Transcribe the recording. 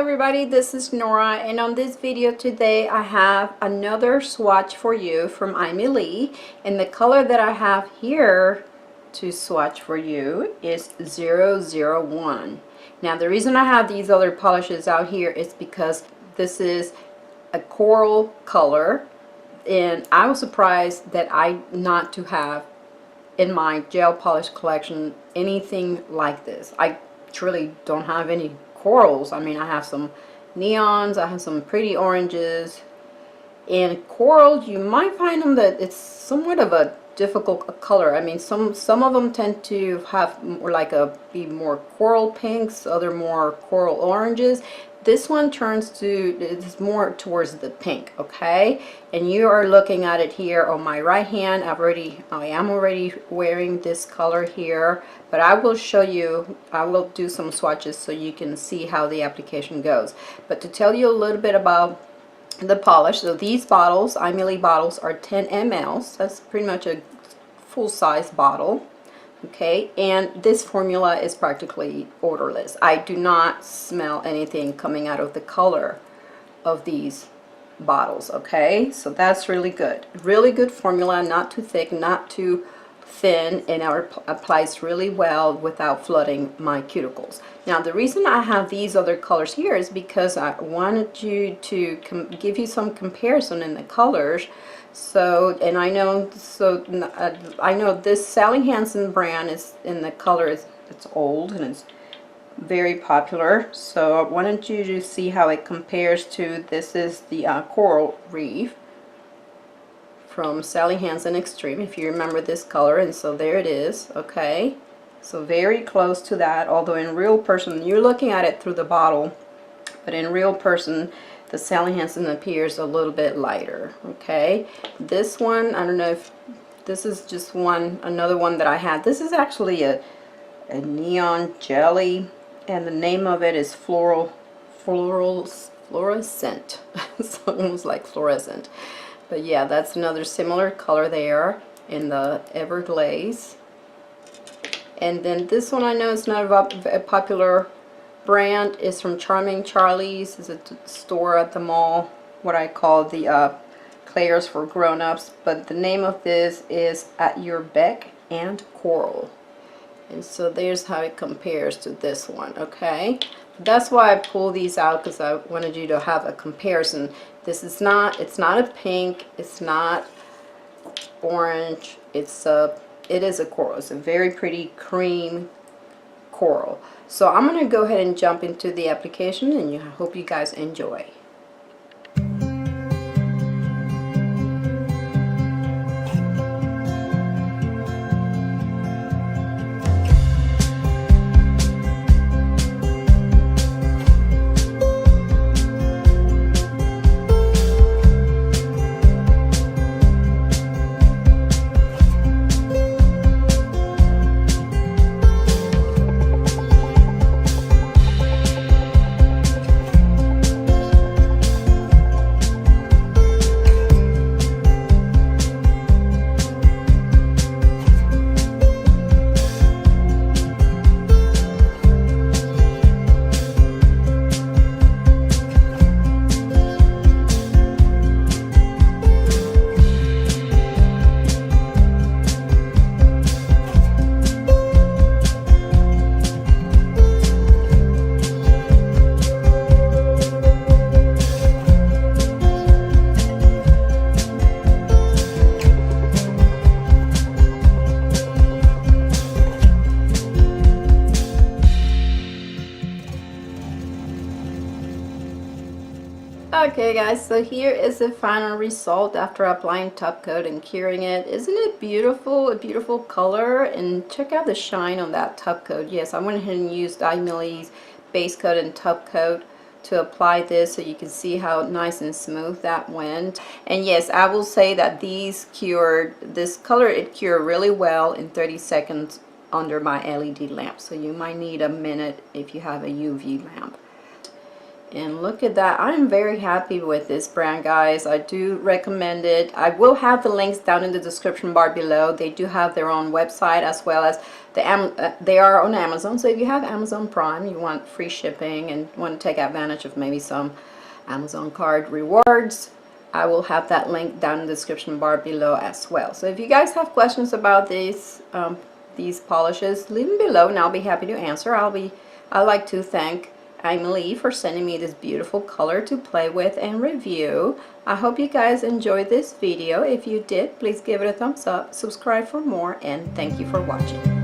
everybody, this is Nora, and on this video today I have another swatch for you from AIMEILI, and the color that I have here to swatch for you is 001. Now the reason I have these other polishes out here is because this is a coral color, and I was surprised that I not to have in my gel polish collection anything like this. I truly don't have any corals. I mean, I have some neons, I have some pretty oranges, and corals, you might find them that it's somewhat of a difficult color. I mean, some of them tend to have more like be more coral pinks, other more coral oranges. This one turns to, it's more towards the pink, okay? And you are looking at it here on my right hand. I am already wearing this color here, but I will show you, I will do some swatches so you can see how the application goes. But to tell you a little bit about the polish, so these bottles, AIMEILI bottles, are 10 ml. That's pretty much a full-size bottle. Okay, and this formula is practically odorless. I do not smell anything coming out of the color of these bottles. Okay, so that's really good. Really good formula, not too thick, not too thin, and it applies really well without flooding my cuticles. Now the reason I have these other colors here is because I wanted you to give you some comparison in the colors. So, and I know, I know this Sally Hansen brand is in the color, it's old and it's very popular. So I wanted you to see how it compares to, this is the Coral Reef from Sally Hansen Extreme, if you remember this color, and so there it is, okay? So very close to that, although in real person, you're looking at it through the bottle, but in real person, the Sally Hansen appears a little bit lighter, okay? This one, I don't know if this is just another one that I had. This is actually a neon jelly, and the name of it is fluorescent. It's almost like fluorescent. But yeah, that's another similar color there in the Everglaze. And then this one, I know it's not a popular brand, is from Charming Charlie's. It's a store at the mall, what I call the Claire's for grown-ups, but the name of this is At Your Beck and Coral. And so there's how it compares to this one, okay? That's why I pull these out, because I wanted you to have a comparison. This is not, it's not a pink, it's not orange, it is a coral. It's a very pretty cream coral. So I'm going to go ahead and jump into the application, and I hope you guys enjoy. Okay guys, so here is the final result after applying top coat and curing it. Isn't it beautiful? A beautiful color, and check out the shine on that top coat. Yes, I went ahead and used AIMEILI's base coat and top coat to apply this, so you can see how nice and smooth that went. And yes, I will say that this color, it cured really well in 30 seconds under my LED lamp, so you might need a minute if you have a UV lamp. And look at that. I'm very happy with this brand, guys. I do recommend it. I will have the links down in the description bar below. They do have their own website, as well as they are on Amazon. So if you have Amazon Prime, you want free shipping and want to take advantage of maybe some Amazon card rewards, I will have that link down in the description bar below as well. So if you guys have questions about these polishes, leave them below and I'll be happy to answer. I'd like to thank AIMEILI for sending me this beautiful color to play with and review. I hope you guys enjoyed this video. If you did, please give it a thumbs up, subscribe for more, and thank you for watching.